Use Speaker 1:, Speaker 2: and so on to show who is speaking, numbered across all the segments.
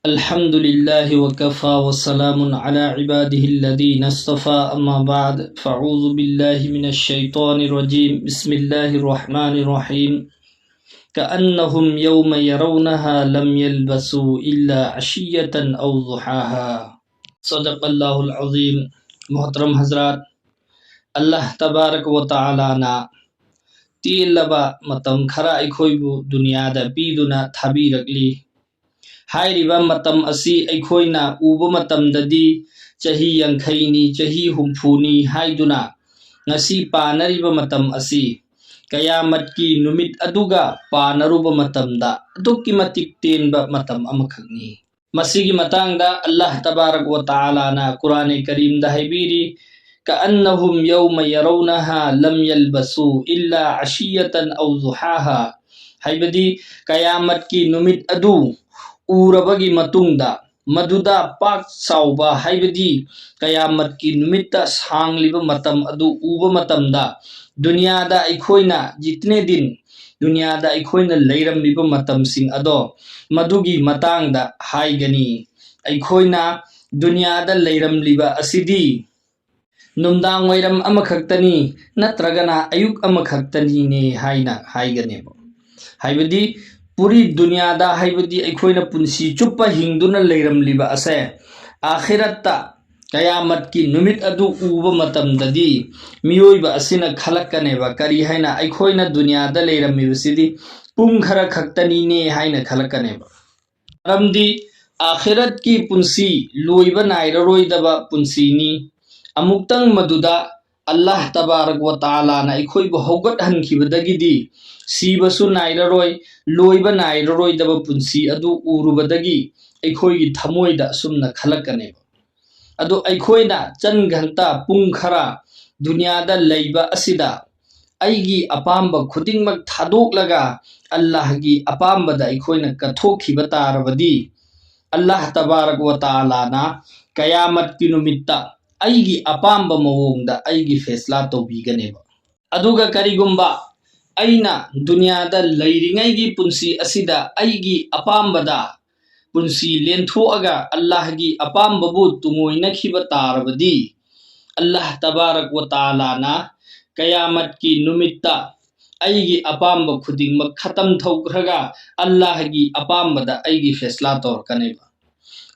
Speaker 1: الحمد لله وكفى وسلام على عباده الذين اصطفى أما بعد فأعوذ بالله من الشيطان الرجيم بسم الله الرحمن الرحيم كأنهم يوم يرونها لم يلبسوا إلا عشية أو ضحاها صدق الله العظيم محترم حضرات الله تبارك وتعالى نا تيلبا متم خرا أيخويبو دنيا دا بيدنا تبيرقلي हाइरिबा मतम असि अखोइना उबा मतमददी चाही यंखैनी चाही हुम्फुनी हाइदुना ngasi पानरिबा मतम असि कयामत की नुमित अदुगा पानरुबा मतमदा अदुक्की मतिक तेनबा मतम अमखगनी मसिगी मतंगदा अल्लाह तबारक व तआला ना कुरान करीम दा हाइबिरी कअन्नहुम यौम यरौनहा लम यलबसु इल्ला अशियतन औ दुहाहा हाइबदी कयामत की नुमित अदु उरबगी मतुंगदा मधुदा पाक साउबा हाइबदी कयामत की नुमित्ता सांगलिबा मतम अदु उबा मतमदा दुनियादा अखोइना जितने दिन दुनियादा अखोइना लैरमिबा मतमसिंग अदो मधुगी मतंगदा हाइगनी अखोइना दुनियादा लैरमलिबा असिदी नुमदांग वैरम अमखक्तनी नत्रगना अयुक अमखक्तनी ने हाइना हाइगनेबो हाइबदी पूरी दुनियादा हाइबदी अखोइना पुंसी चुप्पा हिंदुना लैरमलिबा असे आखिरत्ता कयामत की नुमित अदु उबा मतमददी मियोइबा असिना खलकनेबा करी हाइना अखोइना दुनियादा लैरमिबसिदी पुंग खरा खक्तनीने हाइना खलकनेबा रमदी आखिरत की पुंसी लोइबा नाइररोइदबा पुंसीनी अमुक्तंग मदुदा अल्लाह तबारक व तआला ना अखोइबा हौगत हनखिबदगिदी सीबसु नाइररोय लोइबा नाइररोइदबा पुंसी अदु उरुबदगी अखोइगी थमोइदा सुमना खलकनेबा अदु अखोइना चन घंटा पुंग खरा दुनियादा लैबा असिदा अइगी अपाम्बा खुदिंगमक थादोकलगा अल्लाहगी अपाम्बदा अखोइना कथोखिबा तारबदी अल्लाह तबारक व तआला ना कयामत की नुमित्ता अइगी अपाम्बा मवोंगदा अइगी फैसला तौबीगनेबा अदुगा करिगुम्बा अइना दुनियादा लैरिङैगी पुंसी असिदा अइगी अपाम्बदा पुंसी लेंथोअगा अल्लाहगी अपाम्बबु तुंगोइनखिबा तारबदी अल्लाह तबारक व तआला ना कयामत की नुमित्ता अइगी अपाम्बा खुदिंगमक खतम थौख्रगा अल्लाहगी अपाम्बदा अइगी फैसला तौरकनेबा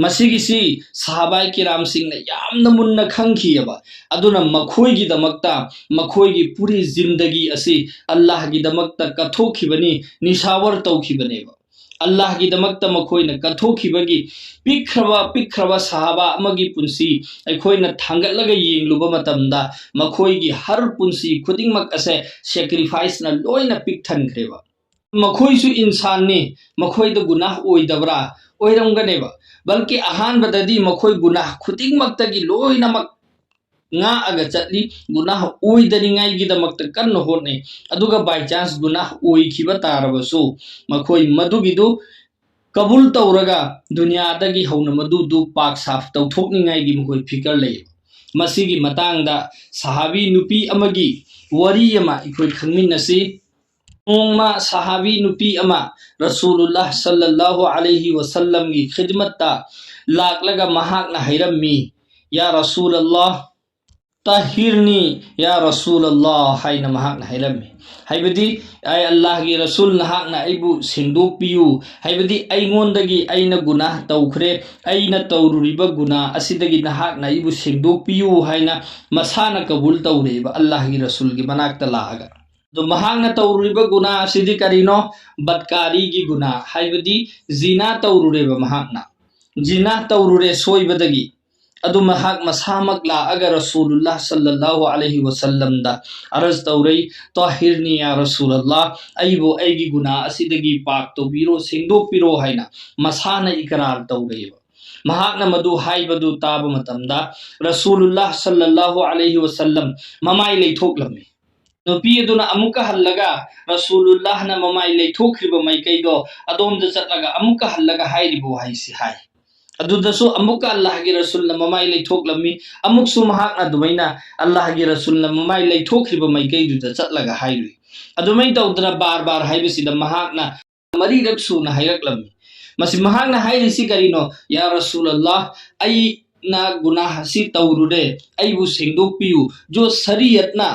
Speaker 1: मसिगिसी सहाबाई किराम सिंगना यामना मुन्ना खंखियबा अदुना मखोइगी दमक्ता मखोइगी पूरी जिंदगी असि अल्लाहगी दमक्ता कथोखिबनी निशावर तौखिबनेबा अल्लाहगी दमक्ता मखोइना कथोखिबगी पिखरबा सहाबा अमगी पुंसी अखोइना थांगतलगा येंगलुबा मतमदा मखोइगी हर पुंसी खुदिंगमक असे सैक्रिफाइस ना लोइना पिकथनख्रेबा मखोइसु इंसान ने मखोइदा गुनाह ओइदबरा ओइरमगनेबा बल्कि अहानबददी मखोइ गुनाह खुदिंगमक्तगी लोइनमक nga aga chatli गुनाह ओइदनिङाइगिदमक्त कन्न होने अदुगा बाय चांस गुनाह ओइखिबा तारबसु मखोइ मदुगिदु कबूल तौरगा दुनियादगी हौना मदुदु पाक साफ तौथोकनिङाइगी मखोइ फिकर लै मसिगी मतांगदा सहाबी नुपी अमगी वरी अमा इखोइ खंगमिनसि नोंमा सहाबी नुपी अमा रसूलुल्लाह सल्लल्लाहु अलैहि वसल्लम की खिदमत लाकलगा महाकना हैरम्मी या रसूलल्लाह ताहिरनी या रसूलल्लाह हाइना महाकना हैरम्मी हाइबदी आय अल्लाह की रसूल नहाकना आइबु सिंदोकपियु हाइबदी आइगोंदगी आइना गुनाह तौख्रे आइना तौरुरिबा गुनाह असिदगी नहाकना आइबु सिंदोकपियु हाइना मसाना कबूल तौरेबा अल्लाह की रसूल की मनाकता लागा तो महांगना तौरुरिबा गुनाह असिदी करिनो बदकारी की गुनाह हाइबदी जिना तौरुरेबा महांगना जिना तौरुरे सोइबदगी अदु महाक मसामक लाअगा रसूलुल्लाह सल्लल्लाहु अलैहि वसल्लम दा अरज तौरै ताहिरनी या रसूलल्लाह अइबो अइगी गुनाह असिदगी पाक तौबिरो सिंदोकपिरो हाइना मसाना इकरार तौरेबा महाकना मदु हाइबदु ताबा मतमदा रसूलुल्लाह सल्लल्लाहु अलैहि वसल्लम ममाई लैथोकलमे नुपी अदुना अमुका हल्लगा रसूलुल्लाह ना ममाई लैथोखरिबा मैकैदो अदोमदा चटलगा अमुका हल्लगा हाइरिबो हाइसि हाइ अदुदसु अमुका अल्लाह की रसूल ना ममाई लैथोकलमी अमुकसु महाकना दुमैना अल्लाह की रसूल ना ममाई लैथोखरिबा मैकैदुदा चटलगा हाइरुइ अदुमै तौदना बार बार हाइबसिदा महाकना मरीरक सुना हाइरकलमी मसी महागना हाइरिसी करिनो या रसूलल्लाह आई ना गुनाह सी तौरुरे आइबु सेंदोकपियु जो शरीयतना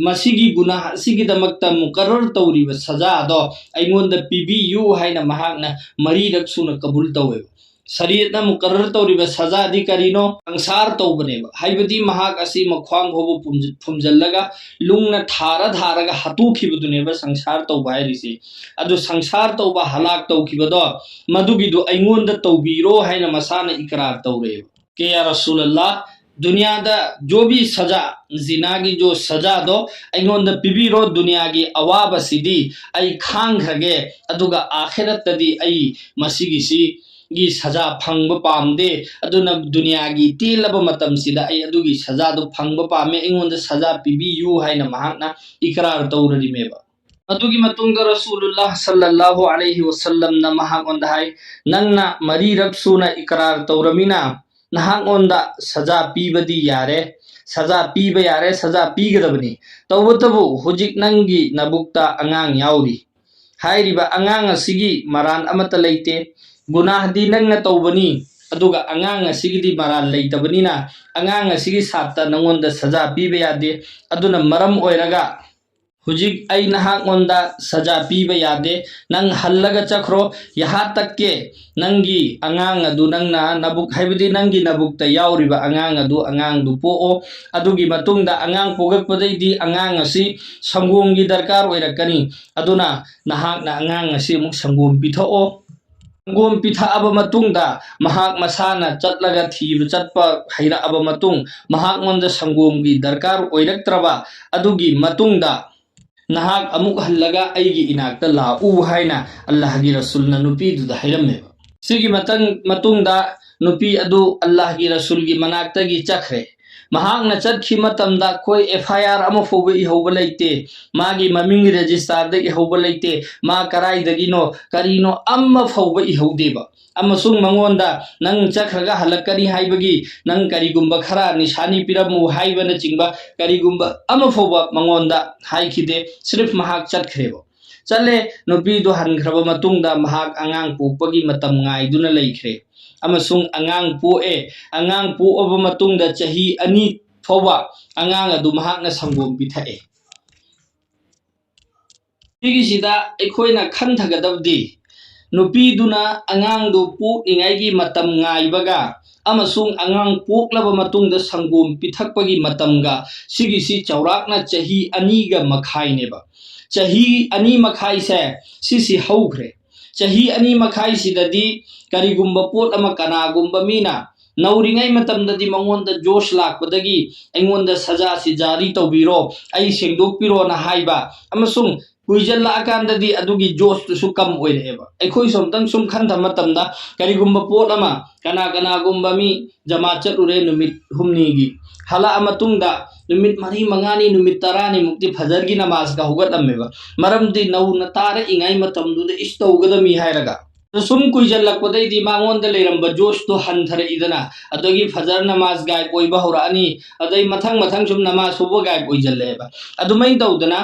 Speaker 1: मसीगी गुनाह सिगी दमकता मुकर्रर तौरिबा सजा दो अइंगोंदा पिबियु हाइना महागना मरीरक सुना कबूल तौवे शरीयतना मुकर्रर तौरिबा सजा दी करिनो संसार तौबनेबा हाइबदी महाग असी मख्वांग होबो फुमजल्लगा लुंगना थारा धारगा हतुखिबदुनेबा संसार तौबा हाइरिसी अदु संसार तौबा हलाक तौखिबदो मदुगिदु अइंगोंदा तौबीरो हाइना मसाना इकरार तौरेबा के या रसूलल्लाह दुनिया दा जो भी सजा जिना की जो सजा दो अइंगोंदा पिबिरो दुनिया की अवाब सिदी आई खांगखगे अदुगा आखिरत तदी आई मसीगिसी गी सजा फंग पामदे अदुना दुनिया की तेलब मतम सिदा आई अदुगी सजा दो फंग पामे अइंगोंदा सजा पिबियु हाइना महाकना इकरार तौररिमेबा अदुगी मतुंगा रसूलुल्लाह सल्लल्लाहु अलैहि वसल्लम ना महागोंदा हाय नंगना मरीरक सुना इकरार तौरमिना नहांगोंदा सजा पीबदी यारे सजा पीबा यारे सजा पीगदबनी तौबतबु हुजिक नंगी नबुक्ता अंगांग याउरी हाइरिबा अंगांग असिगी मरान अमता लैते गुनाहदी नंगना तौबनी अदुगा अंगांग असिगी मरान लैतबनीना अंगांग असिगी सात्ता नंगोंदा सजा पीबा यादे अदुना मरम ओइरगा हुजिक आई नहांगोंदा सजा पीबा यादे नंग हल्लगा चखरो यहाँ तक के नंगी अंगांग अदु नंगना नबुक हाइबदी नंगी नबुक्ता याउरिबा अंगांग अदु पोओ अदुगी मतुंगदा अंगांग पोगकपदैदी अंगांग असि संगोमगी दरकार ओइरकनी अदुना नहांगना अंगांग असि मुक संगोम पिथओ संगोम पिथाअबा मतुंगदा महाक मसाना चटलगा थीब चटपा हैराअबा मतुंग महाक मोंदा संगोमगी दरकार ओइरक्त्रबा अदुगी मतुंगदा नहाक अमुक हल्लगा अइगी इनाक्ता लाउ हाइना अल्लाहगी रसूलना नुपीदुदा हैरम्मेबा सिगी मतुंगदा नुपी अदु अल्लाहगी रसूलगी मनाक्तगी चखरे महाकना चटखि मतमदा कोई एफआईआर अमा फोबा इहौबा लैते मागी ममिंग रजिस्टर दगी इहौबा लैते मा कराइदगिनो करिनो अमा फोबा इहौदेबा अमसुंग मंगोंदा नंग चखरगा हलकनी हाइबगी नंग करिगुंबा खरा निशानी पिरमु हाइबना चिंबा करिगुंबा अमा फोबा मंगोंदा हाइखिदे सिर्फ महाक चटखरेबो चले नुपीदो हनखरबा मतुंगदा महाक अंगांग पोकपगी मतम ngaiduna लैखरे अमसुंग अंगांग पोए अंगांग पोअबा मतुंगदा चही अनि फोबा अंगांग अदु महाकना संगोम पिथाए सिगिसिदा अखोइना खनथगदबदी नुपीदुना अंगांगदु पोकनिंगाइगी मतम ngaibगा अमसुंग अंगांग पोकलबा मतुंगदा संगोम पिथकपगी मतमगा सिगिसि चौराकना चही अनीगा मखाइनेबा चही अनि मखाई से सिसी हौखरे चही अनि मखाई सिददी करिगुंबा पोट अमा कनागुंबा मीना नौरिंगाई मतमददी मंगोंदा जोश लाकपदगी अइंगोंदा सजा सि जारी तौबीरो आई सेंदोकपिरो ना हाइबा अमसुंग कुइजल्ला अकांददी अदुगी जोश तुसु कम ओइरेबा अखोइ सोमतंग सुम खनथा मतमदा करिगुंबा पोट अमा कनागुंबा मी जमा चलुरे नुमित हुमनीगी हाला अमतुंगदा नुमित मरी मंगानी नुमित तरानी मुक्ति फजरगी नमाज का हुगतलम्मेबा मरमदी नौना तारे इंगाई मतमदुदे इस्तौगदमी हायरगा सुम कुइजल्लकपदैदी मांगोंदा लेरंबा जोश तो हनथरे इदना अदगी फजर नमाज गायब ओइबा होरानी अदै मथंग सुम नमाज सुबो गायब ओइजल्लेबा अदुमै तौदना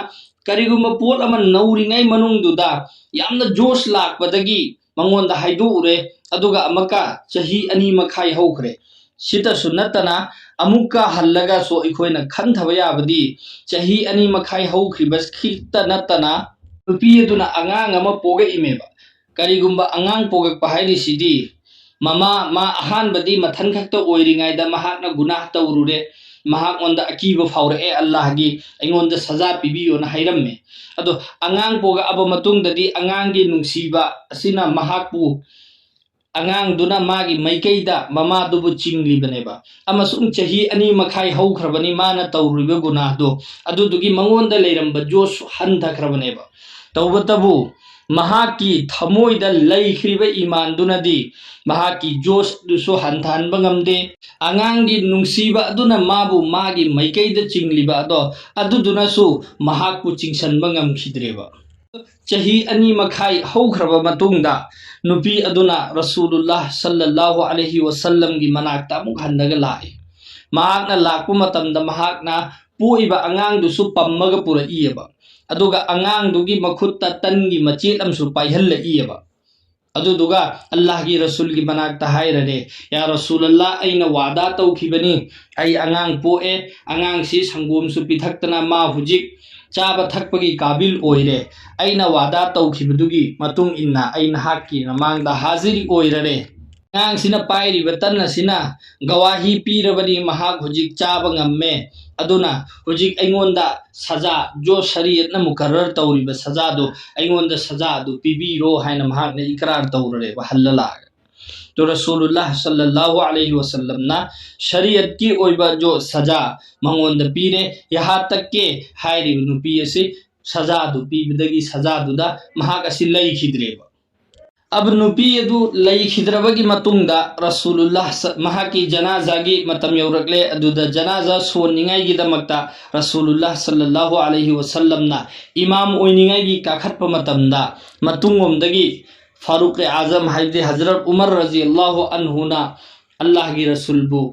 Speaker 1: करिगुंबा पोट अमा नौरिंगाई मनुंगदुदा यामना जोश लाकपदगी मंगोंदा हाइदुरे अदुगा अमका चही अनि मखाई हौखरे सितसु नतना अमुका हल्लगा सो इखोइना खनथबा याबदी चही अनि मखाई हौखरिबस खिता नतना नुपी अदुना अंगांग अमा पोगा इमेबा करिगुंबा अंगांग पोगकपा हाइरिसिदी ममा मा अहानबदी मथन खक्ता ओइरिंगाइदा महाकना गुनाह तौरुरे महाक ओंदा अकीबा फाउरए अल्लाहगी अइंगोंदा सजा पिबियोना हाइरम्मे अदो अंगांग पोगा अबा मतुंगददी अंगांगी नुंसीबा असिना महाकपु अंगांग दुना मागी मैकैदा ममा दुबु चिंगलिबनेबा अमसुंग चही अनि मखाई हौखरबनी माना तौरिबा गुनाहदो अदुदुगी मंगोंदा लेरंबा जोश हनथखरबनेबा तौबतबु महाकी थमोइदा लैखरिबा ईमानदुनदी महाकी जोश दुसु हनथानबा ngamde angangi nungsiba aduna mabu magi maikayda chingliba ado aduduna su mahakpu chingsanba ngamkhidreba chahi ani makhai haukraba matungda nupi aduna rasulullah sallallahu alaihi wasallam gi manakta amuk handaga lai mahakna lakpu matamda mahakna puiba angang dusu pammaga pura iyeba aduga angang dugi makhutta tangi machet amsu paihalla iyeba अदुदुगा अल्लाह की रसूल की मनाक्ता हायररे या रसूलल्लाह अइना वादा तौखिबनी आई अंगांग पोए अंगांग सी संगोम सु पिथक्तना मा हुजिक चाबा थकपगी काबिल ओइरे अइना वादा तौखिबदुगी मतुंग इन्ना अइना हाक्की नमांगदा हाजिरी ओइररे अंगांग सिना पाइरिब तन्ना गवाही पीरबनी महाक हुजिक चाबा ngame aduna hujik aingonda saja jo shariat na mukarrar tawriba saja do aingonda saja do pibiro haina mahak ne ikrar tawrare ba halala to rasulullah sallallahu alaihi wasallam na shariat ki oiba jo saja mangonda pire yaha tak ke hairi nupi ase saja do pibidagi saja do da mahak asi lai khidreba अब नुपी अदु लई खिद्रबगी मतुंगदा रसूलुल्लाह महाकी जनाजागी मतम यौरकले अदुदा जनाजा सोनिंगाई गी दमक्ता रसूलुल्लाह सल्लल्लाहु अलैहि वसल्लम ना इमाम ओइनिंगाई गी काखतप मतमदा मतुंगोमदगी फारूक आजम हाइदे हजरत उमर रजियल्लाहु अन्हु ना अल्लाह की रसूलबु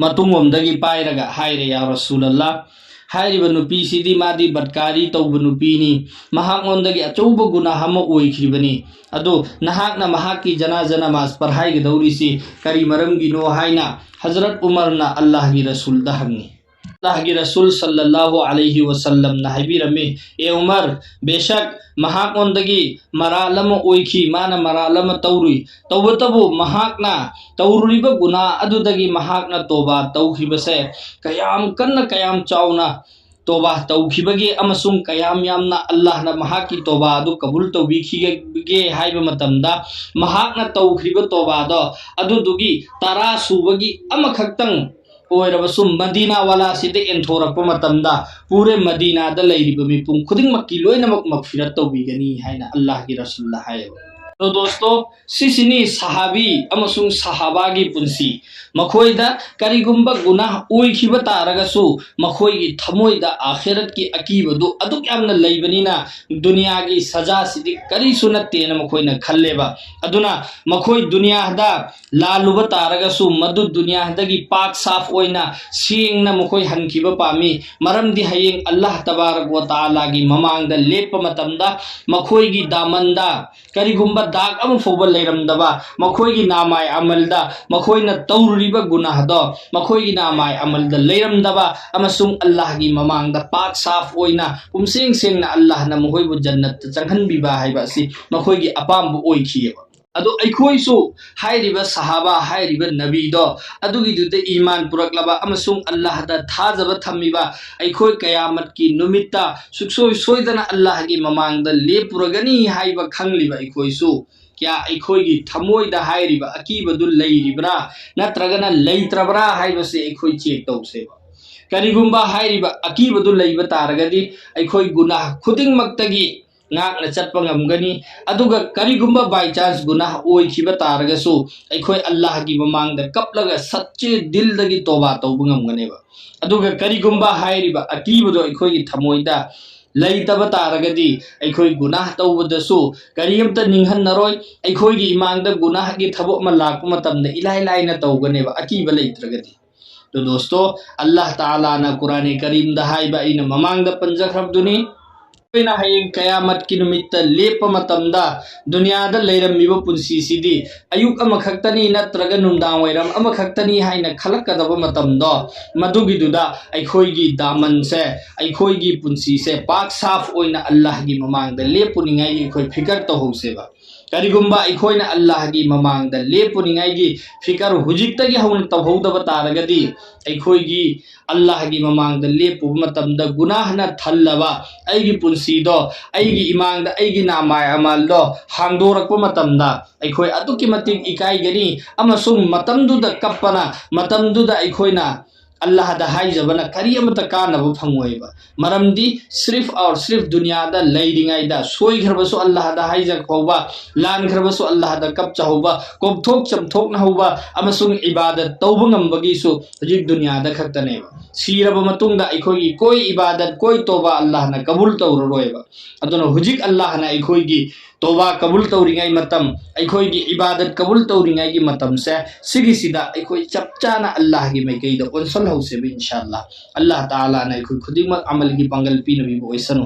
Speaker 1: मतुंगोमदगी पायरगा हायरे या रसूलुल्लाह हाइरिबा नुपी सिदी मादी बदकारी तौबा नुपीनी महांगोंदगी अचौबा गुनाह अमा ओइखिबनी अदो नहाकना महाकी जनाजा नमाज पढ़ाइगदौरिसी करी मरमगिनो हाइना हजरत उमर ना अल्लाह की रसूल दा हंगी अल्लाह की रसूल सल्लल्लाहु अलैहि वसल्लम ना हाइबिरमे ए उमर बेशक महाकोंदगी मरालम ओइखी माना मरालम तौरुई तौबतबु महाकना तौरुरिबा गुना अदुदगी महाकना तोबा तौखिबसे कयाम कन्ना कयाम चाउना तोबा तौखिबगे अमसुंग कयाम यामना अल्लाह ना महाकी तोबा अदु कबूल तौबिखिगे हाइबा मतमदा महाकना तौखिबा तोबा दो अदुदुगी तरा सुबगी अमखक्तंग ओइरबसु मदीना वाला सिदे एंथोरप मतमदा पूरे मदीना द लैरिबा मिपुंग खुदिंगमक्की लोइनमक मगफिरत तौबिगनी हाइना अल्लाह की रसूल हायबा तो दोस्तों सिसिनी सहाबी अमसुंग सहाबागी पुंसी मखोइदा करिगुंबा गुनाह ओइखिबा तारगसु मखोइगी थमोइदा आखिरत की अकीबदु अदुक यामना लैबनिना दुनिया की सजा सिदि करिसु नत्तेना मखोइना खल्लेबा अदुना मखोइ दुनियादा लालुबा तारगसु मदु दुनियादगी पाक साफ ओइना सेंगना मखोइ हनखिबा पामी मरमदि हयेंग अल्लाह तबारक व तआला की ममांगदा लेप मतमदा मखोइगी दामंदा करिगुंबा दाग अम फोबल लेरमदबा मखोइगी नामाय अमलदा मखोइना तौरिबा गुनाह दो मखोइगी नामाय अमलदा लेरमदबा अमसुंग अल्लाह की ममांगदा पाक साफ ओइना पुमसेंग सेंगना अल्लाह ना मखोइबु जन्नत चंगहनबिबा हाइबासी मखोइगी अपामबु ओइखियेबा अदो अखोइसु हाइरिबा सहाबा हाइरिबा नबी दो अदुगी दुते ईमान पुरकलबा अमसुंग अल्लाह दा थाजबा थम्मिबा अखोइ कयामत की नुमित्ता सुक्सोइ सोइदना अल्लाह की ममांगदा लेपुरगनी हाइबा खंगलिबा अखोइसु क्या अखोइगी थमोइदा हाइरिबा अकीबदु लैरिब्रा नत्रगना लैत्रब्रा हाइबसे अखोइ चेक तौसेबा करिगुंबा हाइरिबा अकीबदु लैबा तारगदी अखोइ गुनाह खुदिंगमक्तगी ngakna chatpa ngamgani aduga karigumba by chance guna oikhiba taragasu aikhoi Allah gi mamangda kaplaga satche dil dagi toba tawbu ngamganeba aduga karigumba hairiba akibudo aikhoi gi thamoida leitaba taragadi aikhoi guna tawbudasu kariyamta ninghan naroi aikhoi gi imangda guna gi thabo ma lakpa matamda ilai laina tawganeba akiba leitragadi to dosto Allah taala na Quran Karim da haiba ina mamangda panjakhrabduni Hayeng कयामत की नुमित्त लेप मतमदा दुनियादा लैरमिबा पुंसी सिदी अयुक अमखक्तनी नत्रग नुमदांग वैरम अमखक्तनी हाइना खलकदबा मतमदो मदुगिदुदा अखोइगी दामन से अखोइगी पुंसी से पाक साफ ओइना अल्लाह की ममांगदा लेपुनिंगाई अखोइ फिकर तहोसेबा करिगुंबा अखोइना अल्लाह की ममांगदा लेपुनिंगाई फिकर हुजिक्तगी हौन तहौदबा तारगदी अखोइगी अल्लाह की ममांगदा लेपु मतमदा गुनाहना थल्लबा अइगी पुंसीदो अइगी इमांगदा अइगी नामाय अमलदो हांगदोरकपा मतमदा अखोइ अदुकी मतिक इकाइगनी अमसुंग मतमदुदा कप्पना मतमदुदा अखोइना अल्लाह दा हाइजबना करियमत कानबो फंगोइबा मरमदी सिर्फ और सिर्फ दुनिया दा लैरिंगाइदा सोइखरबसु अल्लाह दा हाइजक होबा लानखरबसु अल्लाह दा कपचा होबा कोबथोक चमथोक न होबा अमसुंग इबादत तौबा ngambagीसु हजिक दुनिया दा खक्तनेबा सीरब मतुंगदा अखोइगी कोई इबादत कोई तौबा अल्लाह ना कबूल तौररोइबा अदुना हजिक अल्लाह ना अखोइगी तौबा कबूल तौरिंगाई मतम अखोइगी इबादत कबूल तौरिंगाई की मतम से सिगिसिदा अखोइ चपचाना अल्लाह की मैकैदा ओनसल हौसे इंशाअल्लाह अल्लाह ताला ना अखोइ खुदिमक अमल की पंगल पीनबी ओइसनो।